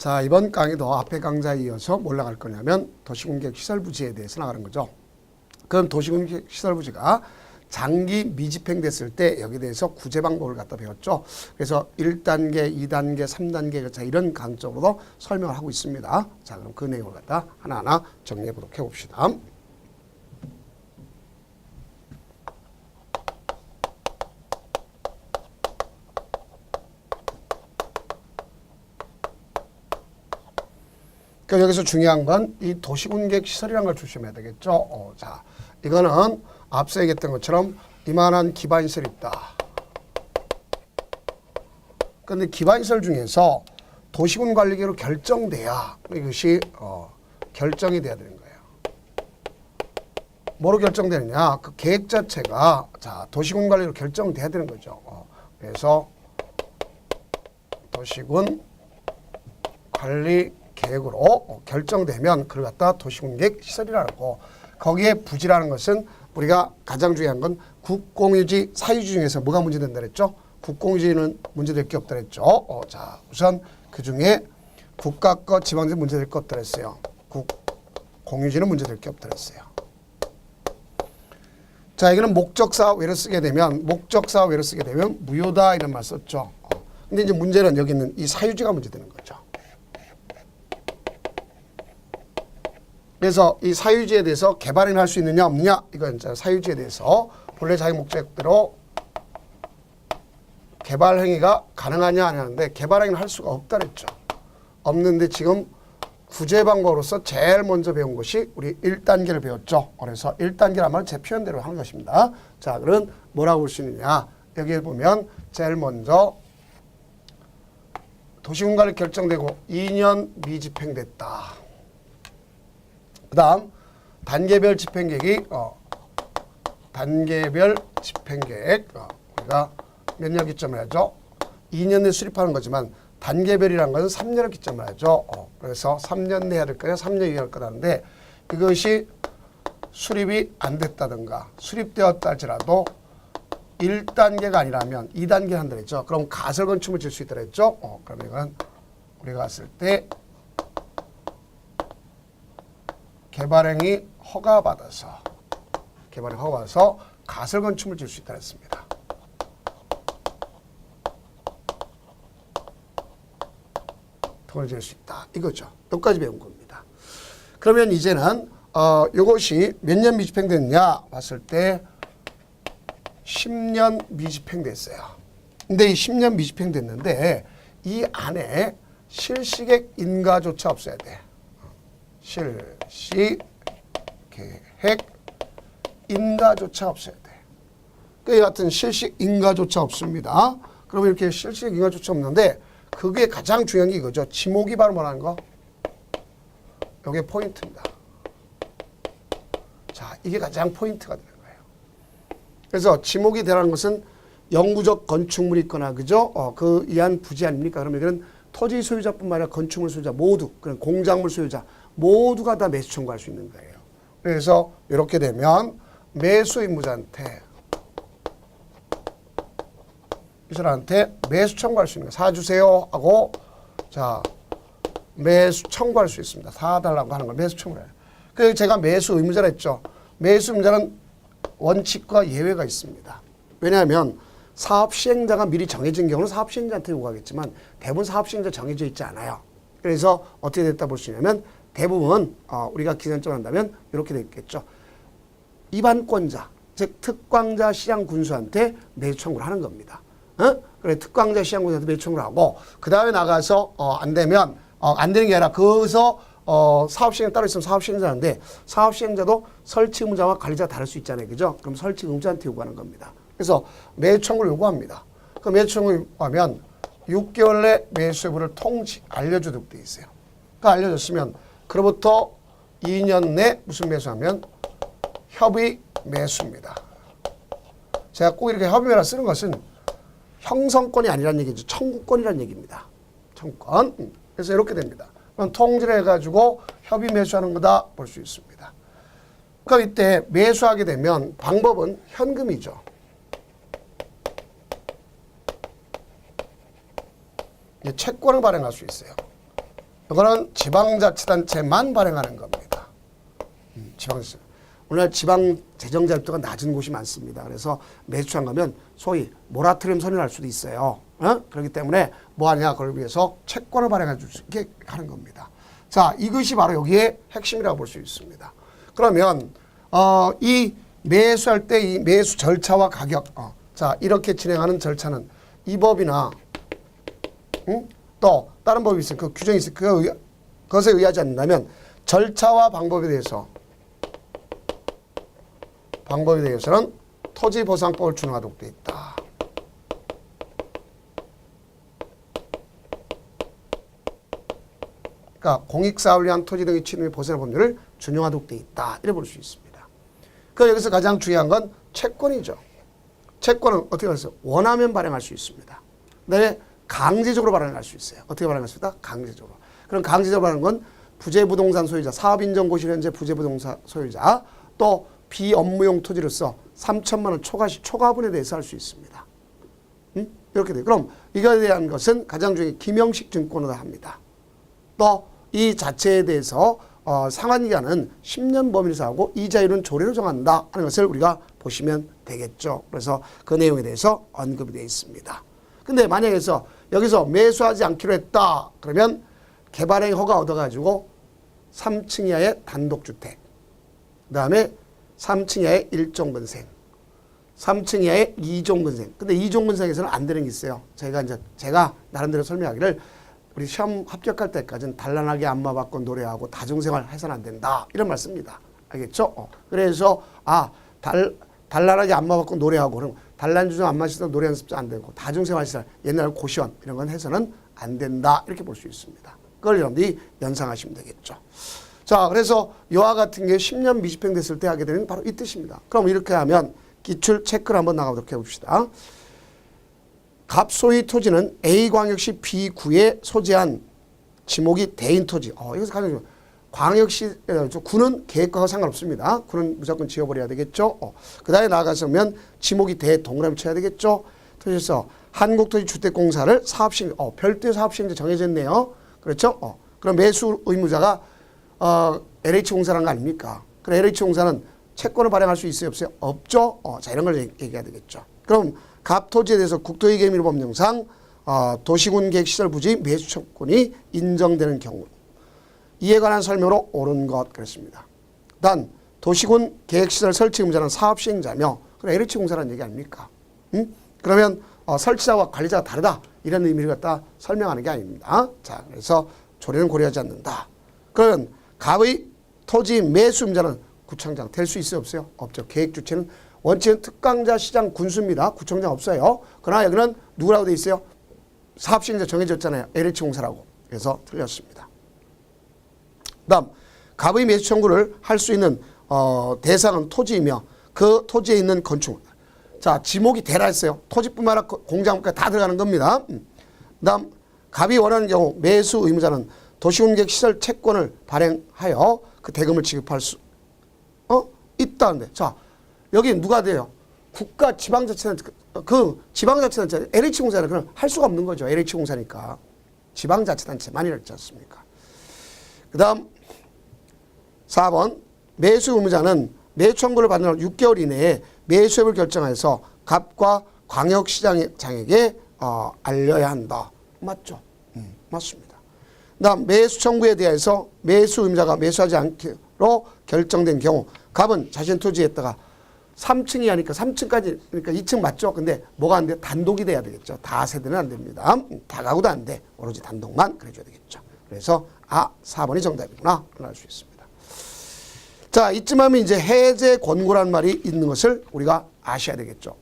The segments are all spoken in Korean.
자, 이번 강의도 앞에 강좌에 이어서 뭘 나갈 거냐면 도시공격 시설부지에 대해서 나가는 거죠. 그럼 도시공격 시설부지가 장기 미집행됐을 때 여기에 대해서 구제 방법을 갖다 배웠죠. 그래서 1단계, 2단계, 3단계 자 이런 강적으로도 설명을 하고 있습니다. 자, 그럼 그 내용을 갖다 하나하나 정리해 보도록 해봅시다. 그러니까 여기서 중요한 건 이 도시군객 시설이라는 걸 조심해야 되겠죠. 자, 이거는 앞서 얘기했던 것처럼 이만한 기반시설이 있다. 그런데 기반시설 중에서 도시군 관리계로 결정돼야 이것이 결정이 돼야 되는 거예요. 뭐로 결정되느냐? 그 계획 자체가 자 도시군 관리로 결정돼야 되는 거죠. 그래서 도시군 관리 계획으로 결정되면 그걸 갖다 도시군객 시설이라고. 거기에 부지라는 것은 우리가 가장 중요한 건 국공유지, 사유지 중에서 뭐가 문제된다 그랬죠? 국공유지는 문제될 게 없다 그랬죠. 자, 우선 그 중에 국가과 지방제 문제될 게 없다 그랬어요. 국공유지는 문제될 게 없다 그랬어요. 자, 여기는 목적사 외로 쓰게 되면 무효다 이런 말 썼죠. 근데 이제 문제는 여기 있는 이 사유지가 문제되는 거죠. 그래서 이 사유지에 대해서 개발을 할 수 있느냐 없느냐 이건 이제 사유지에 대해서 본래 자기 목적대로 개발 행위가 가능하냐 안 하는데 개발 행위를 할 수가 없다 그랬죠. 없는데 지금 구제 방법으로서 제일 먼저 배운 것이 우리 1단계를 배웠죠. 그래서 1단계라면 제 표현대로 하는 것입니다. 자, 그럼 뭐라고 볼 수 있느냐? 여기에 보면 제일 먼저 도시군관리 결정되고 2년 미집행됐다. 그 다음 단계별 집행계획이 단계별 집행계획 우리가 몇 년 기점을 하죠? 2년 내에 수립하는 거지만 단계별이라는 것은 3년을 기점을 하죠. 그래서 3년 내에 해야 될 거냐 3년 이내 할 거라는데 이것이 수립이 안 됐다든가 수립되었다 할지라도 1단계가 아니라면 2단계 한다 그랬죠. 그럼 가설건축물 질 수 있다 그랬죠. 그러면 이건 우리가 갔을 때 개발행위 허가받아서 가설건축물 질 수 있다 했습니다. 돈을 질 수 있다. 이거죠. 여기까지 배운 겁니다. 그러면 이제는 이것이 몇 년 미집행됐냐 봤을 때 10년 미집행됐어요. 근데 이 10년 미집행됐는데 이 안에 실시계획 인가조차 없어야 돼. 실시 계획 인가조차 없어야 돼. 그 같은 실시 인가조차 없습니다. 그러면 이렇게 실시 인가조차 없는데 그게 가장 중요한 게 이거죠. 지목이 바로 뭐라는 거? 이게 포인트입니다. 자, 이게 가장 포인트가 되는 거예요. 그래서 지목이 되라는 것은 영구적 건축물이 있거나 그죠? 그 이한 부지 아닙니까? 그러면 이거는 토지 소유자뿐만 아니라 건축물 소유자 모두, 그런 공작물 소유자 모두가 다 매수 청구할 수 있는 거예요. 그래서 이렇게 되면 매수 의무자한테 이 사람한테 매수 청구할 수 있는 거예요. 사주세요 하고 자 매수 청구할 수 있습니다. 사달라고 하는 걸 매수 청구를 해요. 그래서 제가 매수 의무자라 했죠. 매수 의무자는 원칙과 예외가 있습니다. 왜냐하면 사업 시행자가 미리 정해진 경우는 사업 시행자한테 요구하겠지만 대부분 사업 시행자 정해져 있지 않아요. 그래서 어떻게 됐다 볼 수 있냐면 대부분 우리가 기선점을 한다면 이렇게 되겠죠. 입안권자, 즉 특광자 시장군수한테 매수 청구를 하는 겁니다. 그래 특광자 시장군수한테 매수 청구를 하고 그 다음에 나가서 안 되면 안 되는 게 아니라 거기서 사업 시행 따로 있으면 사업 시행자인데 사업 시행자도 설치 의무자와 관리자가 다를 수 있잖아요, 그죠? 그럼 설치 의무자한테 요구하는 겁니다. 그래서 매수 청구를 요구합니다. 그 매수 청구를 요구하면 6개월 내 매수 여부를 통지 알려주도록 되어 있어요. 그 알려줬으면 그로부터 2년 내 무슨 매수하면 협의 매수입니다. 제가 꼭 이렇게 협의 매수를 쓰는 것은 형성권이 아니라는 얘기죠. 청구권이라는 얘기입니다. 청구권. 그래서 이렇게 됩니다. 그럼 통지를 해가지고 협의 매수하는 거다 볼 수 있습니다. 그럼 이때 매수하게 되면 방법은 현금이죠. 채권을 발행할 수 있어요. 이거는 지방자치단체만 발행하는 겁니다. 지방자치. 오늘날 지방재정자율도가 낮은 곳이 많습니다. 그래서 매수청 가면 소위 모라토리엄 선언할 수도 있어요. 그렇기 때문에 뭐하냐, 그걸 위해서 채권을 발행해 줄 수 있게 하는 겁니다. 자, 이것이 바로 여기에 핵심이라고 볼 수 있습니다. 그러면 이 매수할 때 이 매수 절차와 가격, 자, 이렇게 진행하는 절차는 이 법이나 또 다른 법이 있어요. 그 규정이 있어요. 그것에 의하지 않는다면 절차와 방법에 대해서는 토지보상법을 준용하도록 되어 있다. 그러니까 공익사업을 위한 토지 등의 취득 보상 법률을 준용하도록 되어 있다. 이래 볼 수 있습니다. 그 여기서 가장 중요한 건 채권이죠. 채권은 어떻게 할수 있어요? 원하면 발행할 수 있습니다. 그다음에 강제적으로 발행할 수 있어요. 어떻게 발행할 수 있다? 강제적으로. 그럼 강제적으로 발행하는 건 부재부동산 소유자, 사업인정고시 현재 부재부동산 소유자, 또 비업무용 토지로서 3천만 원 초과분에 대해서 할 수 있습니다. 이렇게 돼요. 그럼 이거에 대한 것은 가장 중요한 김영식 증권으로 합니다. 또 이 자체에 대해서 상환기간은 10년 범위로 하고 이자율은 조례로 정한다 하는 것을 우리가 보시면 되겠죠. 그래서 그 내용에 대해서 언급이 되어 있습니다. 근데 만약에 여기서 매수하지 않기로 했다. 그러면 개발행 허가 얻어가지고 3층 이하의 단독주택, 그 다음에 3층 이하의 1종근생, 3층 이하의 2종근생. 근데 2종근생에서는 안 되는 게 있어요. 제가 나름대로 설명하기를 우리 시험 합격할 때까지는 단란하게 안마 받고 노래하고 다중생활 해서는 안 된다. 이런 말씀입니다. 알겠죠? 그래서 단란하게 안마 받고 노래하고 그럼 단란주점 안마 시설 노래 연습도 안 되고 다중생활 시설 옛날 고시원 이런 건 해서는 안 된다. 이렇게 볼 수 있습니다. 그걸 여러분들이 연상하시면 되겠죠. 자, 그래서 이와 같은 게 10년 미집행 됐을 때 하게 되는 바로 이 뜻입니다. 그럼 이렇게 하면 기출 체크를 한번 나가보도록 해봅시다. 갑소유 토지는 A광역시 B9에 소재한 지목이 대인 토지. 이것을 가장 중요해요. 광역시, 구는 계획과가 상관없습니다. 구는 무조건 지워버려야 되겠죠. 그 다음에 나아가서면 지목이 대 동그라미 쳐야 되겠죠. 그래서 한국토지주택공사를 사업시행, 별도의 사업시행자 정해져 있네요. 그렇죠? 그럼 매수 의무자가 LH공사라는 거 아닙니까? 그럼 LH공사는 채권을 발행할 수 있어요? 없어요? 없죠? 자, 이런 걸 얘기해야 되겠죠. 그럼 갑토지에 대해서 국토기계밀 법령상 도시군 계획시설 부지 매수청권이 인정되는 경우 이에 관한 설명으로 옳은 것 그랬습니다. 단 도시군 계획시설 설치 의무자는 사업시행자며 그럼 LH공사라는 얘기 아닙니까? 그러면 설치자와 관리자가 다르다 이런 의미를 갖다 설명하는 게 아닙니다. 자, 그래서 조례는 고려하지 않는다. 그러면 갑의 토지 매수 의무자는 구청장 될 수 있어요? 없어요? 없죠. 계획주체는 원칙은 특강자, 시장, 군수입니다. 구청장 없어요. 그러나 여기는 누구라고 돼 있어요? 사업시행자 정해졌잖아요. LH공사라고. 그래서 틀렸습니다. 다음 갑의 매수 청구를 할 수 있는 대상은 토지이며 그 토지에 있는 건축물. 자, 지목이 대라 했어요. 토지뿐만 아니라 공장까지 다 들어가는 겁니다. 다음 갑이 원하는 경우 매수 의무자는 도시공객 시설 채권을 발행하여 그 대금을 지급할 수 있다는데. 자, 여기 누가 돼요? 국가 지방자치단체, 그 지방자치단체 LH공사는 그럼 할 수가 없는 거죠. LH공사니까. 지방자치단체만 이랬지 않습니까? 그 다음 4번 매수 의무자는 매수 청구를 받는 후 6개월 이내에 매수협을 결정해서 갑과 광역시장에게 알려야 한다. 맞죠? 맞습니다. 그 다음 매수 청구에 대해서 매수 의무자가 매수하지 않기로 결정된 경우 갑은 자신 토지에다가 3층이 하니까 3층까지 그러니까 2층 맞죠? 근데 뭐가 안 돼? 단독이 돼야 되겠죠. 다세대는 안 됩니다. 다가구도 안 돼. 오로지 단독만 그래줘야 되겠죠. 그래서 4번이 정답이구나. 알 수 있습니다. 자, 이쯤 하면 이제 해제 권고란 말이 있는 것을 우리가 아셔야 되겠죠.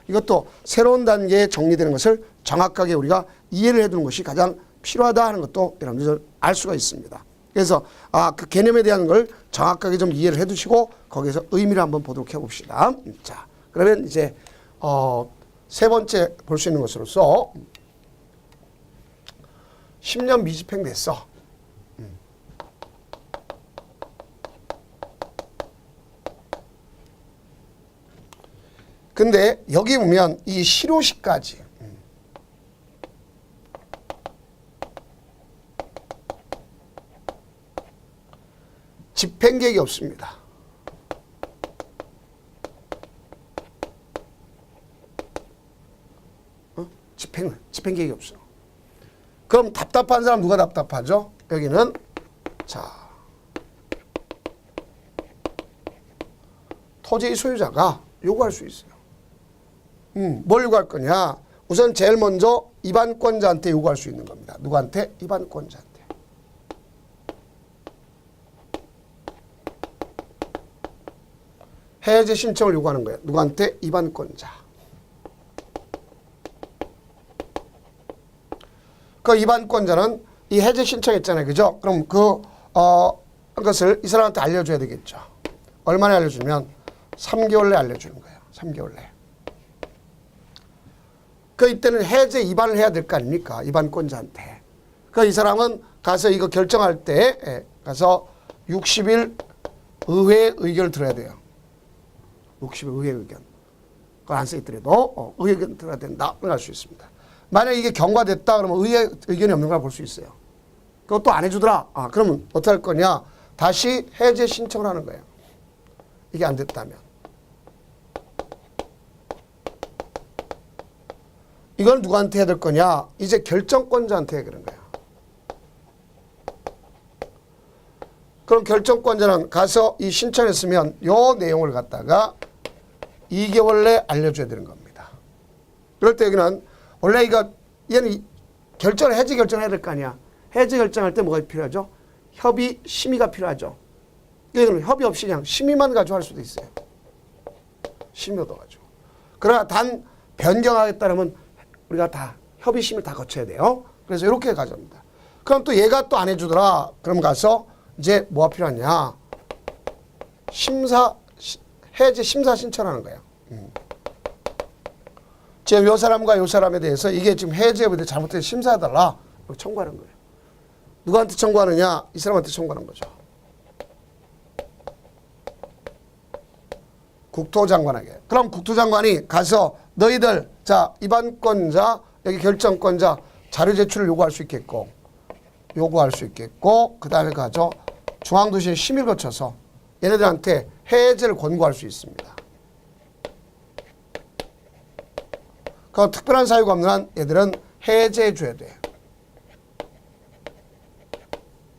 이것도 새로운 단계에 정리되는 것을 정확하게 우리가 이해를 해두는 것이 가장 필요하다 하는 것도 여러분들 알 수가 있습니다. 그래서 그 개념에 대한 걸 정확하게 좀 이해를 해두시고 거기에서 의미를 한번 보도록 해봅시다. 자, 그러면 이제 세 번째 볼 수 있는 것으로서 10년 미집행 됐어. 근데 여기 보면 이 실효시까지 집행계획이 없습니다. 집행계획이 없어. 그럼 답답한 사람 누가 답답하죠? 여기는 자 토지 소유자가 요구할 수 있어요. 뭘 요구할 거냐? 우선 제일 먼저 입안권자한테 요구할 수 있는 겁니다. 누구한테? 입안권자한테. 해제 신청을 요구하는 거예요. 누구한테? 입안권자. 그 입안권자는 이 해제 신청했잖아요. 그죠? 그럼 그것을 이 사람한테 알려줘야 되겠죠. 얼마나 알려주면 3개월 내에 알려주는 거예요. 3개월 내에. 그 이때는 해제 입안을 해야 될 거 아닙니까? 입안권자한테. 그 이 사람은 가서 이거 결정할 때 가서 60일 의회 의견을 들어야 돼요. 60일 의회 의견. 그걸 안 써있더라도 의회 의견 들어야 된다. 할 수 있습니다. 만약에 이게 경과됐다 그러면 의회 의견이 없는 걸 볼 수 있어요. 그것도 안 해주더라. 그러면 어떻게 할 거냐? 다시 해제 신청을 하는 거예요. 이게 안 됐다면. 이건 누구한테 해야 될 거냐? 이제 결정권자한테 해야 되는 거야. 그럼 결정권자는 가서 이 신청했으면 요 내용을 갖다가 2개월 내에 알려줘야 되는 겁니다. 그럴 때 여기는 원래 얘는 해지 결정을 해야 될 거 아니야. 해지 결정할 때 뭐가 필요하죠? 협의 심의가 필요하죠. 여기는 협의 없이 그냥 심의만 가지고 할 수도 있어요. 심의 얻어가지고. 그러나 단 변경하겠다면 우리가 다 협의 심의를 다 거쳐야 돼요. 그래서 이렇게 가져옵니다. 그럼 또 얘가 또 안 해주더라. 그럼 가서 이제 뭐가 필요하냐? 해제 심사 신청하는 거예요. 지금 요 사람과 요 사람에 대해서 이게 지금 해제에 대해 잘못해서 심사해달라. 청구하는 거예요. 누구한테 청구하느냐? 이 사람한테 청구하는 거죠. 국토장관에게. 그럼 국토장관이 가서 너희들 자 입안권자 여기 결정권자 자료 제출을 요구할 수 있겠고 그 다음에 가서 중앙도시의 심의를 거쳐서 얘네들한테 해제를 권고할 수 있습니다. 그 특별한 사유가 없는 한 얘들은 해제해 줘야 돼요.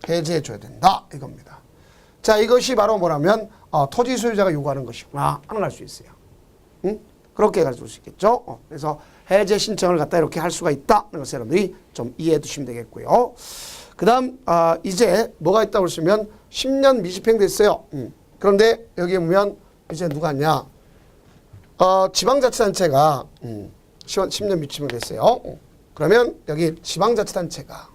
해제해 줘야 된다 이겁니다. 자 이것이 바로 뭐라면 토지 소유자가 요구하는 것이구나 하는 걸 알 수 있어요. 응? 그렇게 가르칠 수 있겠죠. 그래서 해제 신청을 갖다 이렇게 할 수가 있다는 것을 여러분들이 좀 이해해 두시면 되겠고요. 그 다음 이제 뭐가 있다고 보시면 10년 미집행됐어요. 그런데 여기 보면 이제 누가 있냐. 지방자치단체가 10년 미집행됐어요. 그러면 여기 지방자치단체가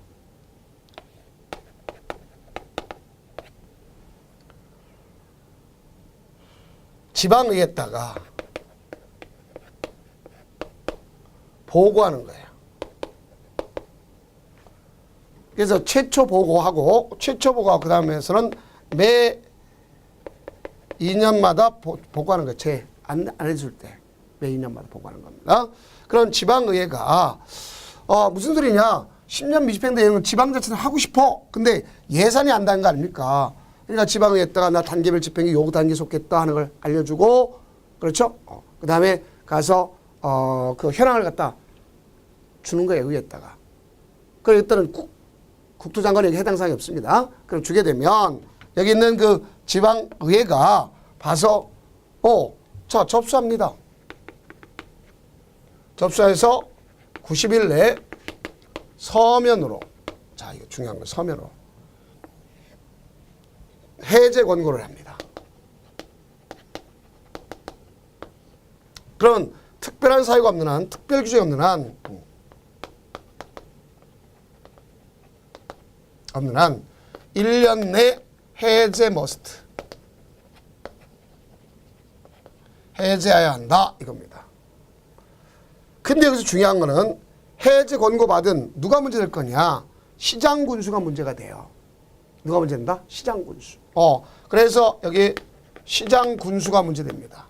지방의회에다가 보고하는 거예요. 그래서 최초 보고하고 그 다음에서는 매 2년마다 보고하는 거예요. 안 해줄 때 매 2년마다 보고하는 겁니다. 그럼 지방의회가 무슨 소리냐? 10년 미집행되는 지방자치는 하고 싶어. 근데 예산이 안 되는 거 아닙니까? 그러니까 지방의회에다가 나 단계별 집행이 요구 단계에 속겠다 하는 걸 알려주고 그렇죠? 그 다음에 가서 그 현황을 갖다 주는 거예요. 의회에다가. 그랬더니 국토장관에게 해당 사항이 없습니다. 그럼 주게 되면 여기 있는 그 지방의회가 봐서 자 접수합니다. 접수해서 90일 내에 서면으로 자 이거 중요한 거 서면으로 해제 권고를 합니다. 그러면 특별한 사유가 없는 한, 특별 규정이 없는 한 1년 내 해제 머스트. 해제해야 한다 이겁니다. 근데 여기서 중요한 거는 해제 권고 받은 누가 문제될 거냐? 시장군수가 문제가 돼요. 누가 문제된다? 시장군수. 그래서 여기 시장군수가 문제됩니다.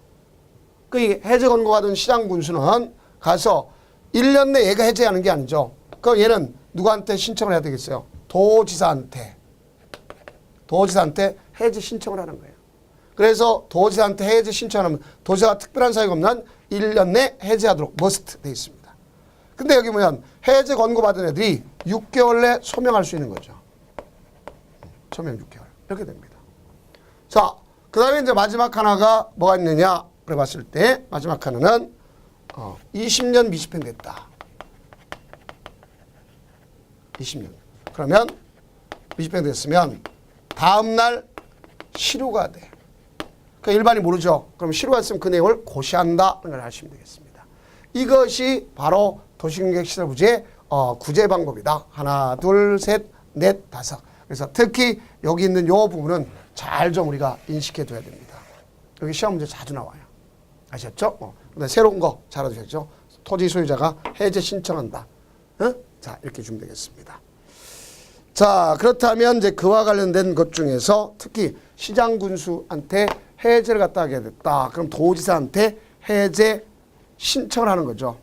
그 해제 권고 받은 시장군수는 가서 1년 내 얘가 해제하는 게 아니죠. 그럼 얘는 누구한테 신청을 해야 되겠어요? 도지사한테 해제 신청을 하는 거예요. 그래서 도지사한테 해제 신청하면 도지사가 특별한 사유가 없는 1년 내 해제하도록 머스트 돼 있습니다. 근데 여기 보면 해제 권고받은 애들이 6개월 내 소명할 수 있는 거죠. 소명 6개월. 이렇게 됩니다. 자, 그 다음에 이제 마지막 하나가 뭐가 있느냐? 그래 봤을 때 마지막 하나는 20년 미집행 됐다. 20년. 그러면 미집행 됐으면 다음날 실효가 돼. 그러니까 일반이 모르죠. 그럼 실효가 있으면 그 내용을 고시한다는 걸 아시면 되겠습니다. 이것이 바로 도시공격시설부지의 구제 방법이다. 하나, 둘, 셋, 넷, 다섯. 그래서 특히 여기 있는 요 부분은 잘 좀 우리가 인식해 둬야 됩니다. 여기 시험 문제 자주 나와요. 아셨죠? 근데 새로운 거 잘 알아두셨죠? 토지 소유자가 해제 신청한다. 자, 이렇게 주면 되겠습니다. 자, 그렇다면 이제 그와 관련된 것 중에서 특히 시장군수한테 해제를 갖다 하게 됐다. 그럼 도지사한테 해제 신청을 하는 거죠.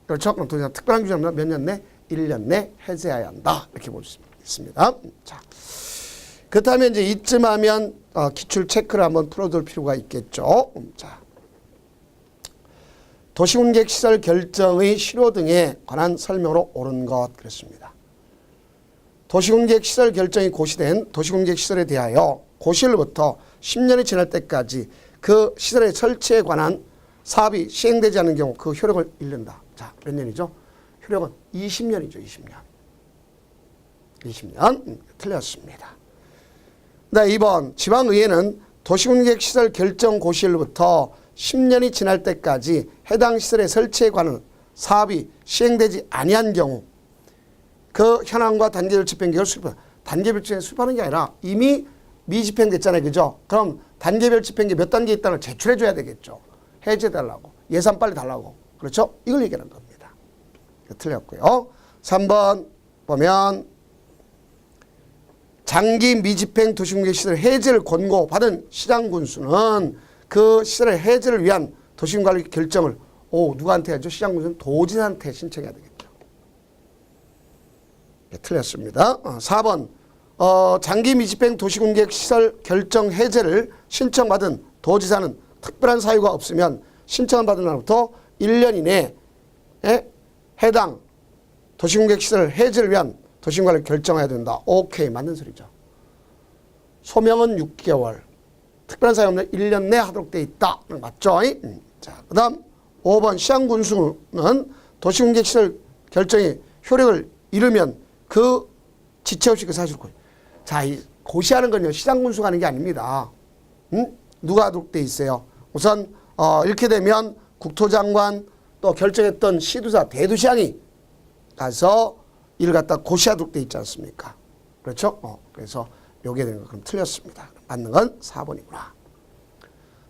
그렇죠? 그럼 도지사 특별한 규정은 몇 년 내? 1년 내 해제해야 한다. 이렇게 볼 수 있습니다. 자, 그렇다면 이제 이쯤 하면 기출 체크를 한번 풀어둘 필요가 있겠죠. 자, 도시군객시설 결정의 실효 등에 관한 설명으로 옳은 것 그랬습니다. 도시군객시설 결정이 고시된 도시군객시설에 대하여 고시일부터 10년이 지날 때까지 그 시설의 설치에 관한 사업이 시행되지 않는 경우 그 효력을 잃는다. 자, 몇 년이죠? 효력은 20년이죠. 20년. 20년. 틀렸습니다. 네, 2번. 지방의회는 도시군객시설 결정 고시일부터 10년이 지날 때까지 해당 시설의 설치에 관한 사업이 시행되지 아니한 경우 그 현황과 단계별 집행계획을 수립한다. 단계별 집행계획 수립하는 게 아니라 이미 미집행됐잖아요. 그죠? 그럼 단계별 집행계획 몇 단계 있다는 걸 제출해 줘야 되겠죠. 해제달라고. 예산 빨리 달라고. 그렇죠? 이걸 얘기하는 겁니다. 틀렸고요. 3번 보면 장기 미집행 도시공격시설 해제를 권고받은 시장군수는 그 시설의 해제를 위한 도시군관리 결정을 누구한테 하죠? 시장군수는 도지사한테 신청해야 되겠죠. 네, 틀렸습니다. 4번 장기 미집행 도시공격시설 결정 해제를 신청받은 도지사는 특별한 사유가 없으면 신청을 받은 날부터 1년 이내에 해당 도시공격시설 해제를 위한 도시공관리를 결정해야 된다. 오케이, 맞는 소리죠. 소명은 6개월, 특별한 사유 없는 1년 내 하도록 돼 있다. 맞죠? 자, 그 다음 5번 시장군수는 도시공격시설 결정이 효력을 잃으면 그 지체 없이 그 사실을 자, 이 고시하는 건요 시장군수가 하는 게 아닙니다. 누가 하도록 돼 있어요? 우선 이렇게 되면 국토장관 또 결정했던 시도사 대도시장이 가서 이를 갖다 고시하도록 돼 있지 않습니까? 그렇죠? 그래서 요게 되는 거 그럼 틀렸습니다. 맞는 건 4번이구나.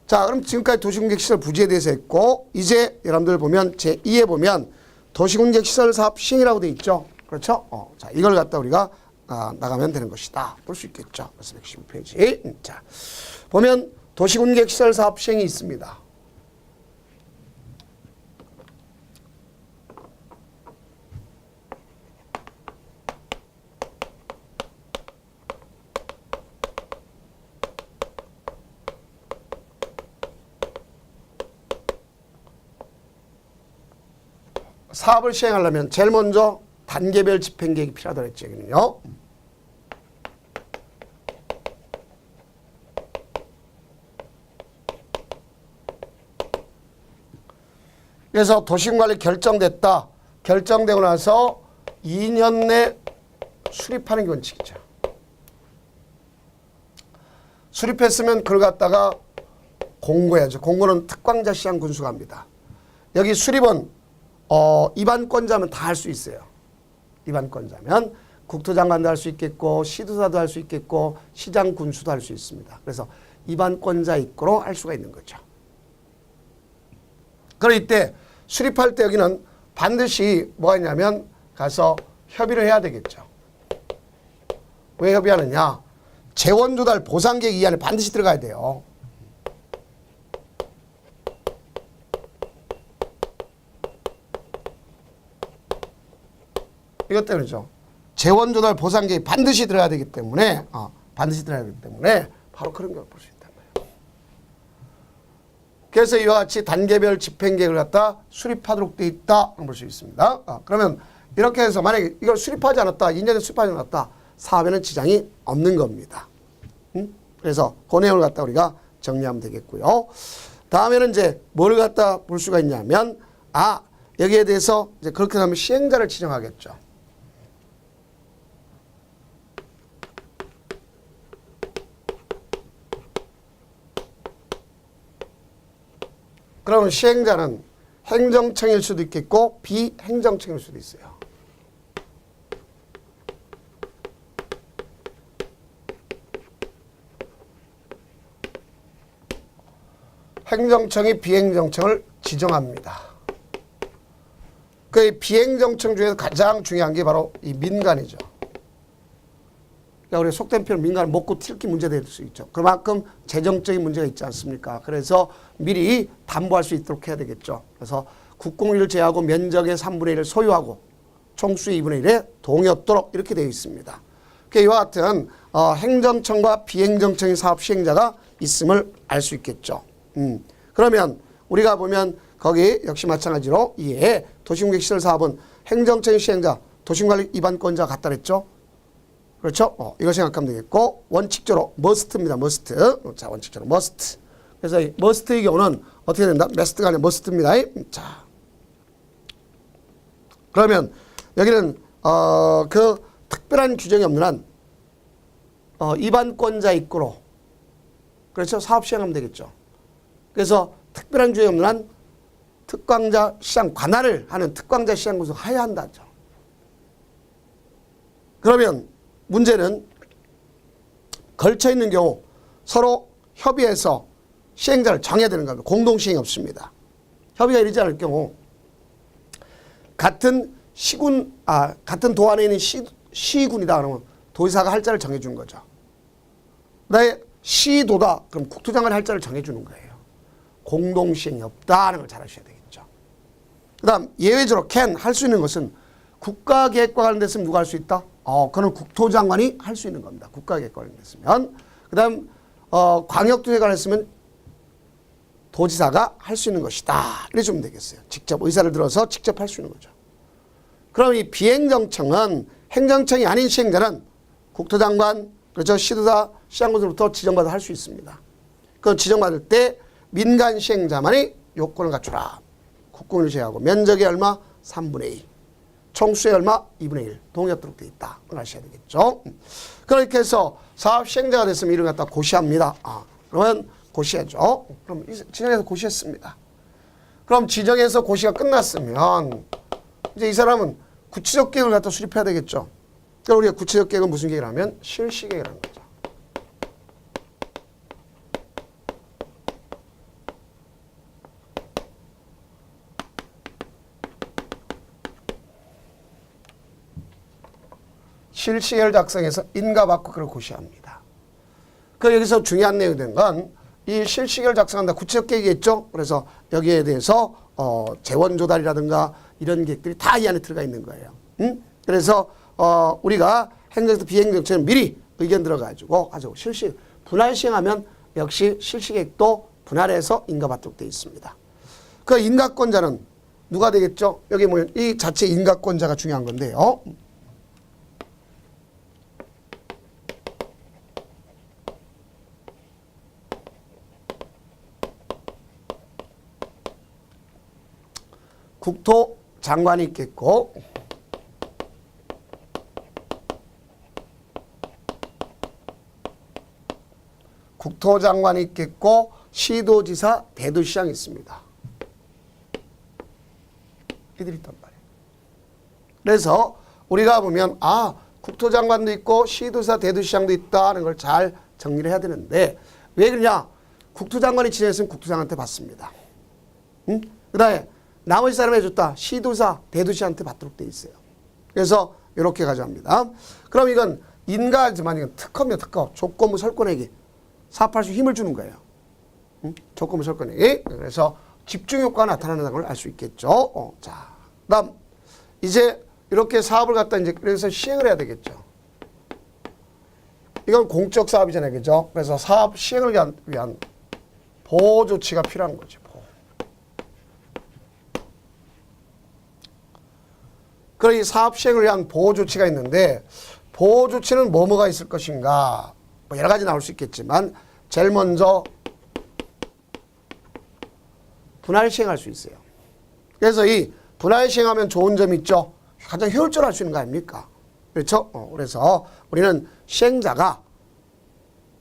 자, 그럼 지금까지 도시공격시설 부지에 대해서 했고 이제 여러분들 보면 제2에 보면 도시공격시설 사업 시행이라고 돼 있죠. 그렇죠? 자, 이걸 갖다 우리가 나가면 되는 것이다. 볼 수 있겠죠. 그래서 115페이지. 자, 보면 도시군객시설 사업 시행이 있습니다. 사업을 시행하려면 제일 먼저 단계별 집행계획이 필요하다고 했죠. 여기는요. 그래서 도시군관리 결정됐다. 결정되고 나서 2년 내 수립하는 게 원칙이죠. 수립했으면 그걸 갖다가 공고해야죠. 공고는 특광자 시장 군수가 합니다. 여기 수립은 입안권자면 다 할 수 있어요. 입안권자면 국토장관도 할 수 있겠고 시도사도 할 수 있겠고 시장 군수도 할 수 있습니다. 그래서 입안권자 입고로 할 수가 있는 거죠. 그럴 때 수립할 때 여기는 반드시 뭐가 있냐면 가서 협의를 해야 되겠죠. 왜 협의하느냐? 재원조달 보상계획 이 안에 반드시 들어가야 돼요. 이것 때문이죠. 재원조달 보상계획 반드시 들어가야 되기 때문에 반드시 들어가야 되기 때문에 바로 그런 걸 볼 수 있단 말이에요. 그래서 이와 같이 단계별 집행계획을 갖다 수립하도록 돼 있다 볼 수 있습니다. 그러면 이렇게 해서 만약에 이걸 수립하지 않았다, 2년에 수립하지 않았다, 사업에는 지장이 없는 겁니다. 그래서 그 내용을 갖다 우리가 정리하면 되겠고요. 다음에는 이제 뭘 갖다 볼 수가 있냐면, 여기에 대해서 이제 그렇게 하면 시행자를 지정하겠죠. 그러면 시행자는 행정청일 수도 있겠고 비행정청일 수도 있어요. 행정청이 비행정청을 지정합니다. 그 비행정청 중에서 가장 중요한 게 바로 이 민간이죠. 그러니까 우리 속된 표현 민간을 먹고 튀기 문제가 될 수 있죠. 그만큼 재정적인 문제가 있지 않습니까? 그래서 미리 담보할 수 있도록 해야 되겠죠. 그래서 국공유를 제하고 면적의 3분의 1을 소유하고 총수의 2분의 1에 동의없도록 이렇게 되어 있습니다. 이와 같은 행정청과 비행정청의 사업 시행자가 있음을 알 수 있겠죠. 그러면 우리가 보면 거기 역시 마찬가지로 이에 도시공객시설사업은 행정청의 시행자, 도심관리 위반권자가 같다 그랬죠. 그렇죠? 이거 생각하면 되겠고, 원칙적으로 must입니다. must. 자, 원칙적으로 must. 그래서 이 must의 경우는 어떻게 된다? must가 아니라 must입니다. 자, 그러면 여기는 그 특별한 규정이 없는 한 위반권자 입구로, 그렇죠? 사업 시행하면 되겠죠. 그래서 특별한 규정이 없는 한 특광자 시장 관할을 하는 특광자 시장 구성해야 한다죠. 그러면 문제는 걸쳐 있는 경우 서로 협의해서 시행자를 정해야 되는 겁니다. 공동 시행이 없습니다. 협의가 이르지 않을 경우 같은 시군, 같은 도 안에 있는 시군이다 그러면 도지사가 할자를 정해주는 거죠. 그다음에 시도다 그럼 국토장관이 할자를 정해주는 거예요. 공동 시행이 없다는 걸 잘 아셔야 되겠죠. 그다음 예외적으로 할 수 있는 것은 국가계획과 관련됐으면 누가 할 수 있다? 그건 국토장관이 할 수 있는 겁니다. 국가계획과 관련됐으면. 그다음 광역도시에 관련했으면 도지사가 할 수 있는 것이다. 이래 주면 되겠어요. 직접 의사를 들어서 직접 할 수 있는 거죠. 그럼 이 비행정청은 행정청이 아닌 시행자는 국토장관, 그렇죠? 시도사, 시장군으로부터 지정받아 할 수 있습니다. 그건 지정받을 때 민간 시행자만이 요건을 갖추라. 국공유를 제하고 면적이 얼마? 3분의 2. 총수의 얼마? 2분의 1. 동의하도록 되어 있다. 그걸 아셔야 되겠죠. 그렇게 해서 사업 시행자가 됐으면 이를 갖다 고시합니다. 그러면 고시하죠. 그럼 지정해서 고시했습니다. 그럼 지정해서 고시가 끝났으면 이제 이 사람은 구체적 계획을 갖다 수립해야 되겠죠. 그럼 우리가 구체적 계획은 무슨 계획이라면 실시계획이라는 거죠. 실시계획을 작성해서 인가받고 그걸 고시합니다. 그 여기서 중요한 내용이 된 건 이 실시계획을 작성한다. 구체적 계획이겠죠. 그래서 여기에 대해서 재원 조달이라든가 이런 계획들이 다 이 안에 들어가 있는 거예요. 그래서 우리가 행정에서 비행정처럼 미리 의견 들어가지고 아주 분할 시행하면 역시 실시계획도 분할해서 인가받도록 되어 있습니다. 그 인가권자는 누가 되겠죠? 여기 보면 이 자체 인가권자가 중요한 건데요. 국토장관이 있겠고 국토장관이 있겠고 시도지사, 대도시장이 있습니다. 이들이 있단 말이에요. 그래서 우리가 보면 국토장관도 있고 시도지사, 대도시장도 있다는 걸 잘 정리를 해야 되는데 왜 그러냐? 국토장관이 지정했으면 국토장한테 받습니다. 그 다음에 나머지 사람이 해줬다. 시도사, 대도시한테 받도록 돼 있어요. 그래서 이렇게 가져갑니다. 그럼 이건 인가하지만 이건 특허입니다. 특허. 조건부 설권액이 사업할 수 힘을 주는 거예요. 조건부 설권액이. 그래서 집중효과가 나타나는 걸 알 수 있겠죠. 자, 그다음 이제 이렇게 사업을 갖다 이제 그래서 시행을 해야 되겠죠. 이건 공적 사업이잖아요. 그죠? 그래서 사업 시행을 위한 보호 조치가 필요한 거지. 보호. 그럼 이 사업 시행을 위한 보호 조치가 있는데 보호 조치는 뭐가 있을 것인가? 뭐 여러 가지 나올 수 있겠지만 제일 먼저 분할 시행할 수 있어요. 그래서 이 분할 시행하면 좋은 점이 있죠. 가장 효율적으로 할 수 있는 거 아닙니까? 그렇죠? 그래서 우리는 시행자가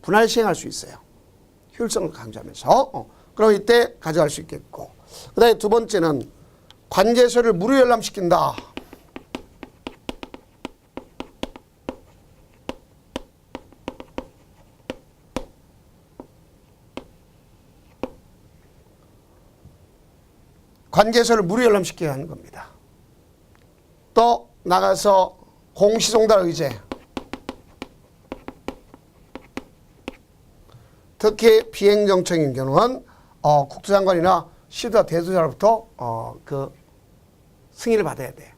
분할 시행할 수 있어요. 효율성을 강조하면서. 그럼 이때 가져갈 수 있겠고. 그 다음에 두 번째는 관계소를 무료 열람시킨다. 관계소를 무료 열람시켜야 하는 겁니다. 또 나가서 공시송달 의제. 특히 비행정청인 경우는 국토장관이나 시도자 대도자로부터 그 승인을 받아야 돼.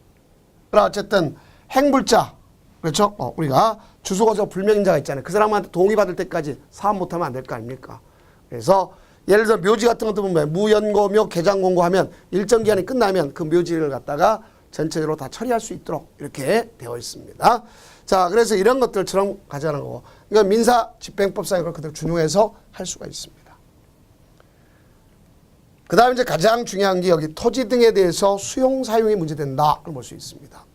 그러나 어쨌든 행불자, 그렇죠? 우리가 주소거서 불명인자가 있잖아요. 그 사람한테 동의받을 때까지 사업 못하면 안 될 거 아닙니까? 그래서 예를 들어 묘지 같은 것도 보면 무연고묘 개장공고하면 일정 기한이 끝나면 그 묘지를 갖다가 전체적으로 다 처리할 수 있도록 이렇게 되어 있습니다. 자, 그래서 이런 것들처럼 가져가는 거고, 이건 민사집행법상에 그걸 그대로 준용해서 할 수가 있습니다. 그 다음에 이제 가장 중요한 게 여기 토지 등에 대해서 수용 사용이 문제된다. 볼 수 있습니다.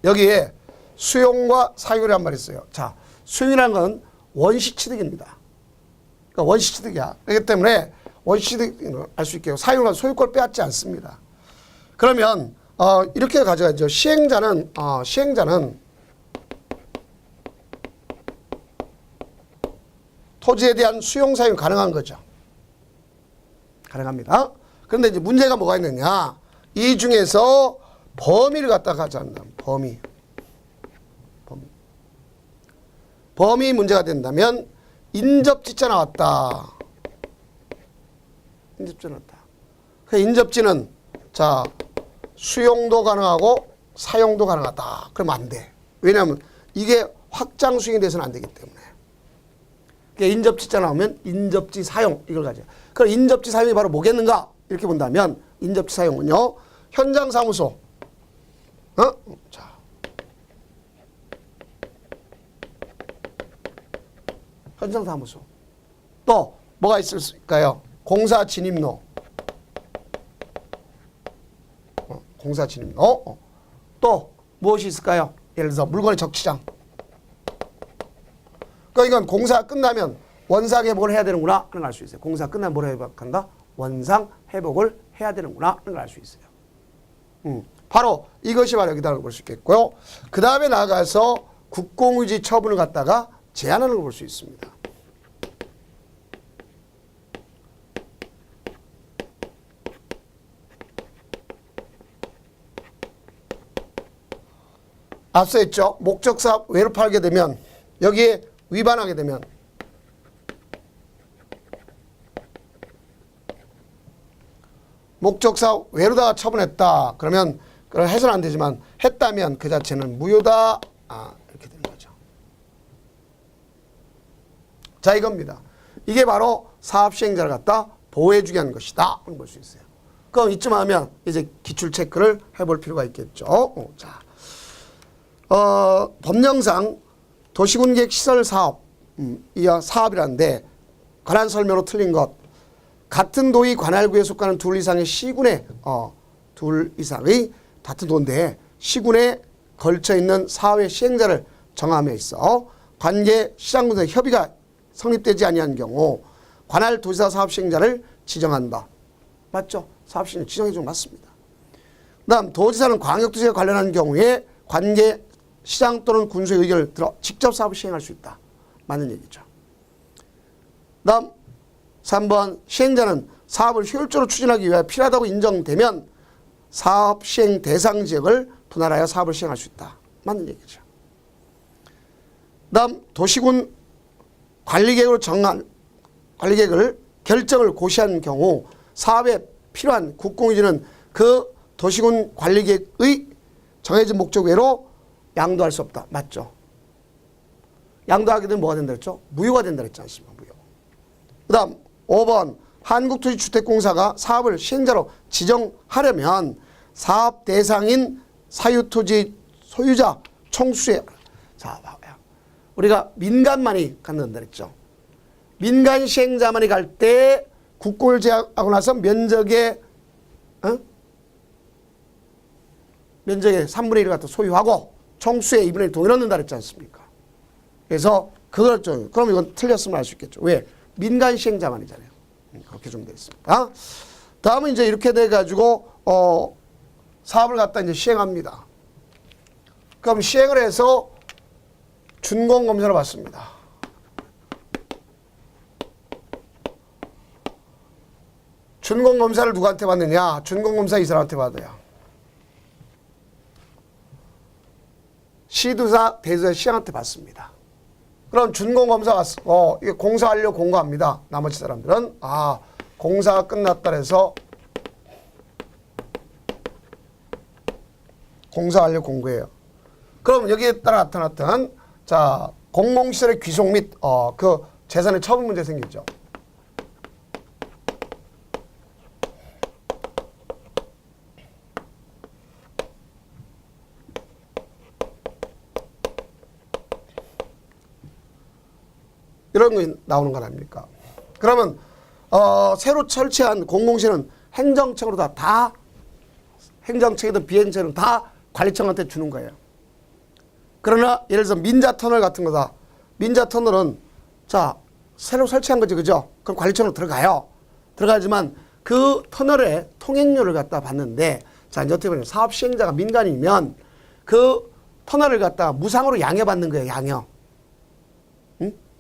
여기에 수용과 사용이란 말이 있어요. 자, 수용이라는 건 원시취득입니다. 그러니까 원시취득이야. 그렇기 때문에 원시취득을 알 수 있게요. 사용은 소유권을 빼앗지 않습니다. 그러면 이렇게 가져가죠. 시행자는 토지에 대한 수용 사용이 가능한 거죠. 가능합니다. 그런데 이제 문제가 뭐가 있느냐? 이 중에서 범위를 갖다가 가져간다. 범위 문제가 된다면 인접지자 나왔다. 인접지 나왔다. 그 인접지는 자 수용도 가능하고 사용도 가능하다. 그러면 안 돼. 왜냐하면 이게 확장 수용이 돼서는 안 되기 때문에. 그러니까 인접지자 나오면 인접지 사용 이걸 가져. 그럼 인접지 사용이 바로 뭐겠는가? 이렇게 본다면 인접지 사용은요. 현장 사무소. 자. 현장 사무소. 또 뭐가 있을까요? 공사 진입로. 공사 진입로. 또 무엇이 있을까요? 예를 들어서 물건의 적치장. 그러니까 이건 공사 끝나면 원상 회복을 해야 되는구나 하는 걸 알 수 있어요. 공사 끝나면 뭘 회복한다? 원상 회복을 해야 되는구나 하는 걸 알 수 있어요. 바로 이것이 바로 여기다 볼 수 있겠고요. 그 다음에 나가서 국공유지 처분을 갖다가 제한하는 걸 볼 수 있습니다. 앞서 했죠. 목적사업 외로 팔게 되면 여기에 위반하게 되면 목적사업 외로다가 처분했다. 그러면 그걸 해서는 안 되지만 했다면 그 자체는 무효다. 이렇게 되는 거죠. 자, 이겁니다. 이게 바로 사업시행자를 갖다 보호해주게 하는 것이다. 볼 수 있어요. 그럼 이쯤 하면 이제 기출 체크를 해볼 필요가 있겠죠. 자, 법령상 도시군계획 시설 사업, 이어 사업이라는데 관할 설명으로 틀린 것. 같은 도의 관할구에 속하는 둘 이상의 시군에 둘 이상의 같은 도인데 시군에 걸쳐 있는 사업의 시행자를 정함에 있어 관계 시장군의 협의가 성립되지 아니한 경우 관할 도지사 사업 시행자를 지정한다. 맞죠? 사업 시행자 지정해 주면 맞습니다. 그다음 도지사는 광역도시에 관련한 경우에 관계 시장 또는 군수의 의견을 들어 직접 사업을 시행할 수 있다. 맞는 얘기죠. 다음 3번 시행자는 사업을 효율적으로 추진하기 위해 필요하다고 인정되면 사업 시행 대상 지역을 분할하여 사업을 시행할 수 있다. 맞는 얘기죠. 다음 도시군 관리계획으로 정한 관리계획을 결정을 고시한 경우 사업에 필요한 국공유지는 그 도시군 관리계획의 정해진 목적 외로 양도할 수 없다. 맞죠? 양도하게 되면 뭐가 된다 그랬죠? 무효가 된다 그랬지 않습니까? 무효. 그 다음 5번 한국토지주택공사가 사업을 시행자로 지정하려면 사업 대상인 사유토지 소유자 총수의 자 봐봐요. 우리가 민간만이 갖는다 그랬죠. 민간 시행자만이 갈 때 국공을 제약하고 나서 면적의 면적의 3분의 1을 갖다 소유하고 총수의 2분의 1 동의 넣는다 그랬지 않습니까? 그래서 그걸 좀 그럼 이건 틀렸으면 알 수 있겠죠. 왜? 민간 시행자만이잖아요. 그렇게 좀 되겠습니다. 다음은 이제 이렇게 돼 가지고 사업을 갖다 이제 시행합니다. 그럼 시행을 해서 준공검사를 받습니다. 준공검사를 누구한테 받느냐? 준공검사 이 사람한테 받아요. 시도사, 대도사, 시장한테 받습니다. 그럼 준공검사 왔어. 이게 공사 완료 공고합니다. 나머지 사람들은 공사가 끝났다 해서 공사 완료 공고예요. 그럼 여기에 따라 나타났던 자 공공시설의 귀속 및 그 재산의 처분 문제 생기죠. 이런 거 나오는 건 아닙니까? 그러면 새로 설치한 공공시설은 행정청으로 다 행정청이든 비행청이든 다 관리청한테 주는 거예요. 그러나 예를 들어서 민자터널 같은 거다. 민자터널은 자 새로 설치한 거지 그죠? 그럼 관리청으로 들어가요. 들어가지만 그 터널의 통행료를 갖다 받는데 자 이제 어떻게 보면 사업 시행자가 민간이면 그 터널을 갖다 무상으로 양해받는 거예요.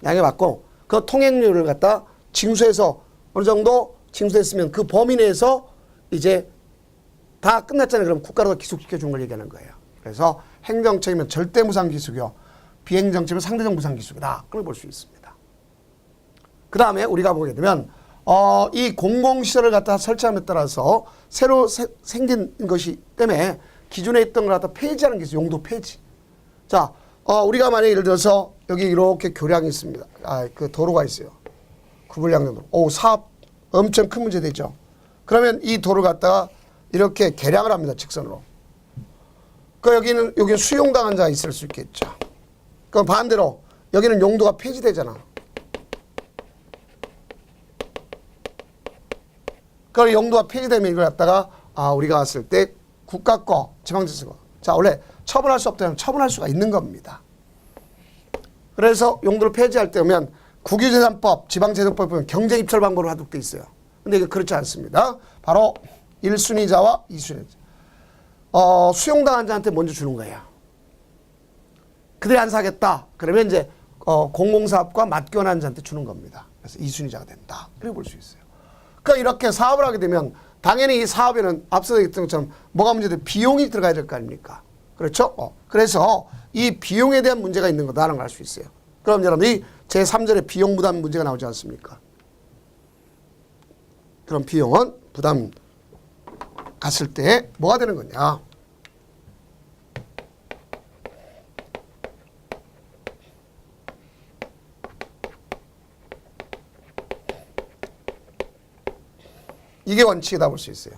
양해받고 그 통행료를 갖다 징수해서 어느 정도 징수했으면 그 범위 내에서 이제 다 끝났잖아요. 그럼 국가로 기속시켜 주는 걸 얘기하는 거예요. 그래서 행정청이면 절대 무상 기속이요. 비행정청이면 상대적 무상 기속이다. 그걸 볼 수 있습니다. 그 다음에 우리가 보게 되면 이 공공시설을 갖다 설치함에 따라서 새로 생긴 것이 때문에 기존에 있던 걸 갖다 폐지하는 게 있어요. 용도 폐지. 자, 우리가 만약에 예를 들어서 여기 이렇게 교량이 있습니다. 그 도로가 있어요. 구불량도로. 사업 엄청 큰 문제 되죠. 그러면 이 도로를 갖다가 이렇게 개량을 합니다. 직선으로. 그 여기는 수용당한 자가 있을 수 있겠죠. 그럼 반대로 여기는 용도가 폐지되잖아. 그 용도가 폐지되면 이걸 갖다가 우리가 왔을 때 국가 거, 지방자치 거. 자 원래 처분할 수 없다면 처분할 수가 있는 겁니다. 그래서 용도를 폐지할 때 보면 국유재산법, 지방재산법에 보면 경쟁입찰 방법으로 하도록돼 있어요. 근데 이게 그렇지 않습니다. 바로 1순위자와 2순위자. 수용당한 자한테 먼저 주는 거예요. 그들이 안 사겠다. 그러면 이제 공공사업과 맞교환한 자한테 주는 겁니다. 그래서 2순위자가 된다. 이렇게 볼 수 있어요. 그러니까 이렇게 사업을 하게 되면 당연히 이 사업에는 앞서 얘기했던 것처럼 뭐가 문제돼? 비용이 들어가야 될 거 아닙니까? 그렇죠? 그래서 이 비용에 대한 문제가 있는 거다라는 걸 알 수 있어요. 그럼 여러분이 제3절에 비용 부담 문제가 나오지 않습니까? 그럼 비용은 부담 갔을 때 뭐가 되는 거냐? 이게 원칙이다 볼 수 있어요.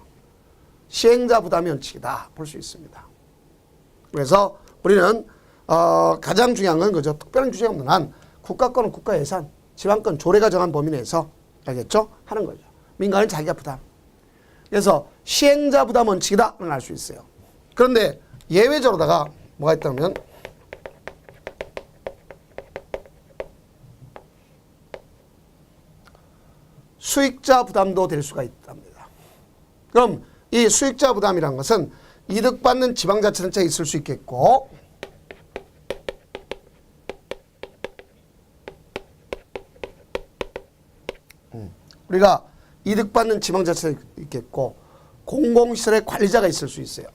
시행자 부담이 원칙이다 볼 수 있습니다. 그래서 우리는 가장 중요한 건 그죠. 특별한 규정이 없는 한 국가권은 국가 예산, 지방권 조례가 정한 범위 내에서 알겠죠? 하는 거죠. 민간은 자기가 부담. 그래서 시행자 부담 원칙이다는 알 수 있어요. 그런데 예외적으로다가 뭐가 있다면 수익자 부담도 될 수가 있답니다. 그럼 이 수익자 부담이란 것은 이득받는 지방자치단체가 있을 수 있겠고 우리가 이득받는 지방자치가 있겠고 공공시설의 관리자가 있을 수 있어요.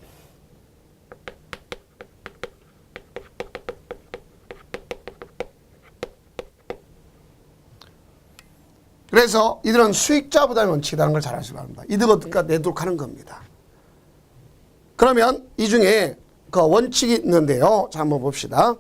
그래서 이들은 수익자 부담의 원칙이라는 걸 잘 아시기 바랍니다. 이득 얻을까 내도록 하는 겁니다. 그러면 이 중에 그 원칙이 있는데요. 자, 한번 봅시다.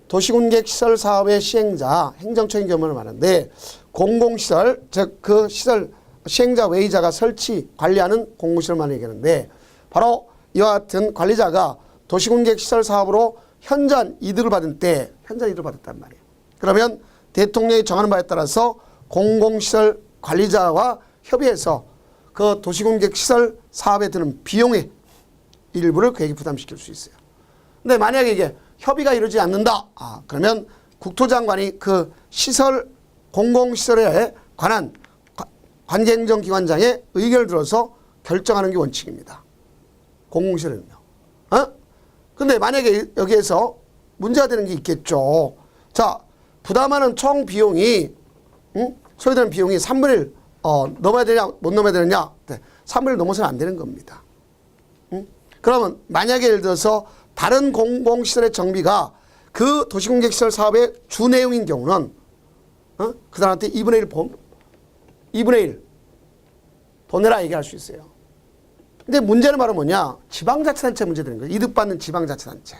도시군객시설 사업의 시행자, 행정처인 경우를 말하는데 공공시설, 즉 그 시설 시행자 외의자가 설치, 관리하는 공공시설만 얘기하는데 바로 이와 같은 관리자가 도시군객시설 사업으로 현저한 이득을 받은 때, 현저한 이득을 받았단 말이에요. 그러면 대통령이 정하는 바에 따라서 공공시설 관리자와 협의해서 그 도시공객시설 사업에 드는 비용의 일부를 그에게 부담시킬 수 있어요. 근데 만약에 이게 협의가 이루어지지 않는다. 그러면 국토장관이 그 시설, 공공시설에 관한 관계행정기관장의 의견을 들어서 결정하는 게 원칙입니다. 공공시설은요. 근데 만약에 여기에서 문제가 되는 게 있겠죠. 자, 부담하는 총 비용이, 소요되는 비용이 3분의 1, 넘어야 되냐, 못 넘어야 되느냐. 네, 3분의 1 넘어서는 안 되는 겁니다. 그러면 만약에 예를 들어서 다른 공공시설의 정비가 그 도시공객시설 사업의 주 내용인 경우는, 그 사람한테 2분의 1 돈 내라 얘기할 수 있어요. 근데 문제는 바로 뭐냐? 지방자치단체 문제 되는 거예요. 이득받는 지방자치단체.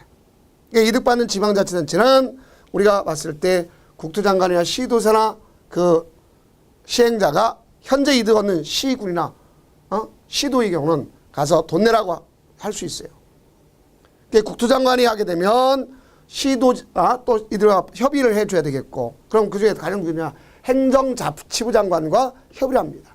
그러니까 이득받는 지방자치단체는 우리가 봤을 때 국토장관이나 시도사나 그 시행자가 현재 이득 얻는 시군이나 시도의 경우는 가서 돈 내라고 할 수 있어요. 그러니까 국토장관이 하게 되면 시도가 또 이들과 협의를 해줘야 되겠고, 그럼 그중에 가장 중요한 행정자치부 장관과 협의를 합니다.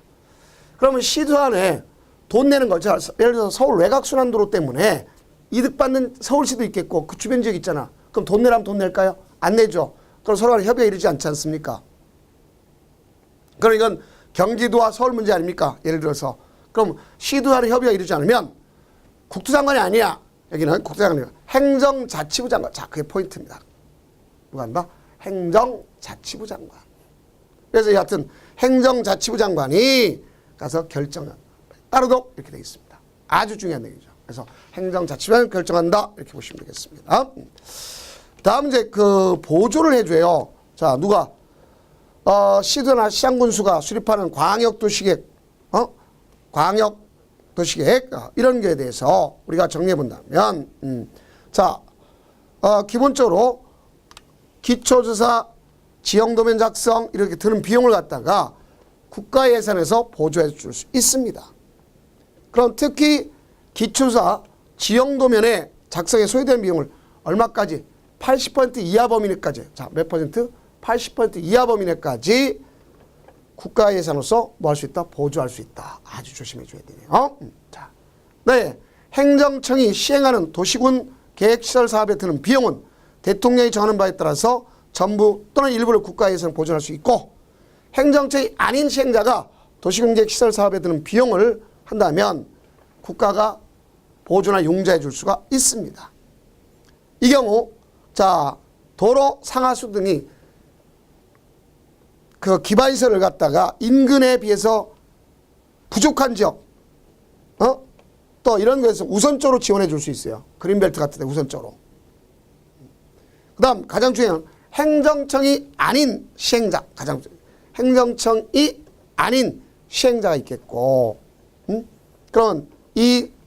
그러면 시도안에 돈 내는 거죠. 예를 들어서 서울 외곽순환도로 때문에 이득받는 서울시도 있겠고 그 주변 지역 있잖아. 그럼 돈 내라면 돈 낼까요? 안 내죠. 그럼 서로 간에 협의가 이루지 않지 않습니까? 그럼 이건 경기도와 서울 문제 아닙니까? 예를 들어서. 그럼 시도와는 협의가 이루지 않으면 국토장관이 아니야. 여기는 국토장관이 행정자치부 장관. 자, 그게 포인트입니다. 누가 한다? 행정자치부 장관. 그래서 여하튼 행정자치부 장관이 가서 결정한 따르도록 이렇게 되어 있습니다. 아주 중요한 얘기죠. 그래서 행정자치부가 결정한다 이렇게 보시면 되겠습니다. 다음 이제 그 보조를 해줘요. 자, 누가 시도나 시장군수가 수립하는 광역도시계획, 광역도시계획 이런 거에 대해서 우리가 정리해 본다면, 자, 기본적으로 기초조사, 지형도면 작성 이렇게 드는 비용을 갖다가 국가 예산에서 보조해 줄 수 있습니다. 그럼 특히 기초조사, 지형도면의 작성에 소요되는 비용을 얼마까지? 80% 이하 범위 내까지. 자, 몇 퍼센트? 80% 이하 범위 내까지 국가 예산으로서 뭐 할 수 있다? 보조할 수 있다. 아주 조심해 줘야 되네요. 자, 네, 행정청이 시행하는 도시군 계획시설 사업에 드는 비용은 대통령이 정하는 바에 따라서 전부 또는 일부를 국가 예산을 보조할 수 있고, 행정청이 아닌 시행자가 도시군 계획시설 사업에 드는 비용을 한다면 국가가 보조나 융자해 줄 수가 있습니다. 이 경우 자, 도로, 상하수 등이 그 기반시설을 갖다가 인근에 비해서 부족한 지역, 또 이런 것에서 우선적으로 지원해 줄 수 있어요. 그린벨트 같은 데 우선적으로. 그 다음 가장 중요한 행정청이 아닌 시행자, 가장 중요해요. 행정청이 아닌 시행자가 있겠고, 그럼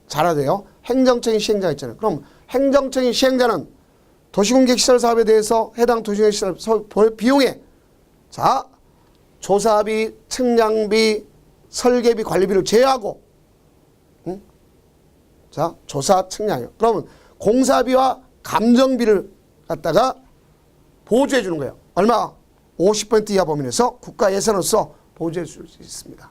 잘 알아야 행정청이 시행자가 있잖아요. 그럼 행정청이 시행자는 도시공객시설 사업에 대해서 해당 도시공객시설 사업 비용에, 자, 조사비, 측량비, 설계비, 관리비를 제외하고, 자, 조사, 측량이요. 그러면 공사비와 감정비를 갖다가 보조해 주는 거예요. 얼마? 50% 이하 범위 내에서 국가 예산으로서 보조해 줄 수 있습니다.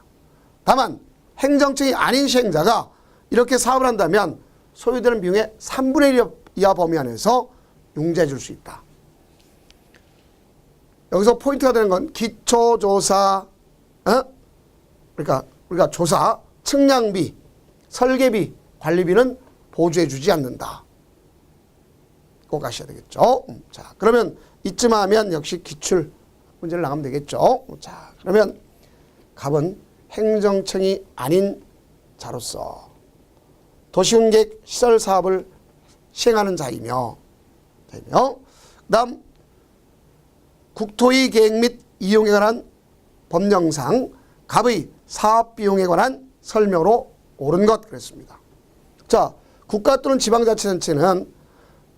다만 행정청이 아닌 시행자가 이렇게 사업을 한다면 소요되는 비용의 3분의 1 이하 범위 안에서 융자해 줄 수 있다. 여기서 포인트가 되는 건 기초조사, 그러니까 우리가 조사, 측량비, 설계비, 관리비는 보조해 주지 않는다. 꼭 아셔야 되겠죠. 자, 그러면 이쯤 하면 역시 기출 문제를 나가면 되겠죠. 자, 그러면 갑은 행정청이 아닌 자로서 도시공객 시설 사업을 시행하는 자이며, 그다음 국토의 계획 및 이용에 관한 법령상 갑의 사업비용에 관한 설명으로 옳은 것 그랬습니다. 자, 국가 또는 지방자치단체는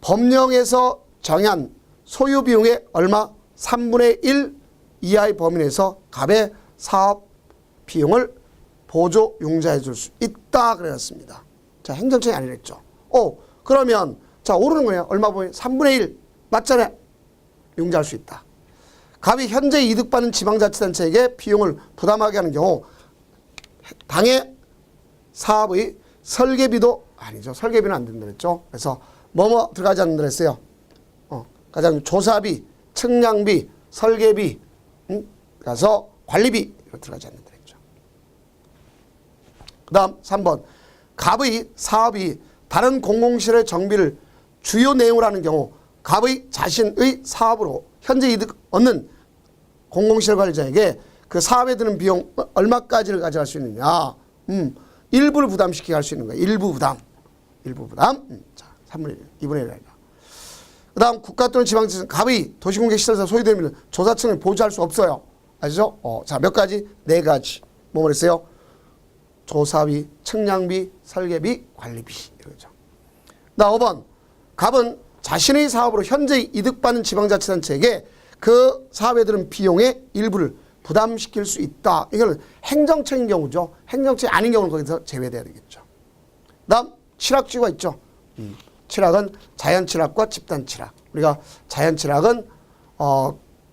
법령에서 정한 소유비용의 얼마 3분의 1 이하의 범위 내에서 갑의 사업비용을 보조융자해 줄 수 있다 그랬습니다. 자, 행정청이 아니랬죠. 그러면 자 오르는 거예요. 얼마 보면 3분의 1 맞잖아요. 융자할 수 있다. 갑이 현재 이득받는 지방자치단체에게 비용을 부담하게 하는 경우 당의 사업의 설계비도 아니죠. 설계비는 안 된다 그랬죠. 그래서 뭐뭐 들어가지 않는다 그랬어요. 가장 조사비, 측량비, 설계비, 그래서 관리비 이거 들어가지 않는다 그랬죠. 그 다음 3번 갑의 사업이 다른 공공시설의 정비를 주요 내용으로 하는 경우 갑의 자신의 사업으로 현재 이득 얻는 공공시설 관리자에게 그 사업에 드는 비용 얼마까지를 가져갈 수 있느냐. 일부를 부담시키게 할 수 있는 거예요. 일부 부담. 자, 3분의 1, 2분의 1. 그 다음 국가 또는 지방자치는 갑의 도시공개시설에서 소유되면 조사층을 보조할 수 없어요. 아시죠? 자, 몇 가지? 4가지. 뭐 그랬어요? 조사비, 측량비, 설계비, 관리비. 이거죠. 나 5번. 갑은 자신의 사업으로 현재 이득받는 지방자치단체에게 그 사업에 드는 비용의 일부를 부담시킬 수 있다. 이거는 행정청인 경우죠. 행정청이 아닌 경우는 거기서 제외돼야 되겠죠. 다음 칠학지구가 있죠. 칠학은 자연칠학과 집단칠학. 우리가 자연칠학은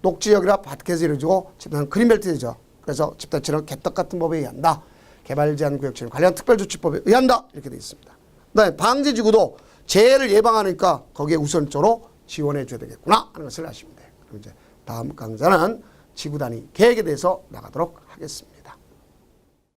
녹지역이라 밭에서 이루어지고 집단은 그린벨트죠. 그래서 집단칠학은 개떡 같은 법에 의한다. 개발제한구역처럼 관련 특별조치법에 의한다. 이렇게 되어 있습니다. 그다음에 방제지구도 재해를 예방하니까 거기에 우선적으로 지원해 줘야 되겠구나 하는 것을 아시면 돼요. 그럼 이제 다음 강좌는 지구단위 계획에 대해서 나가도록 하겠습니다.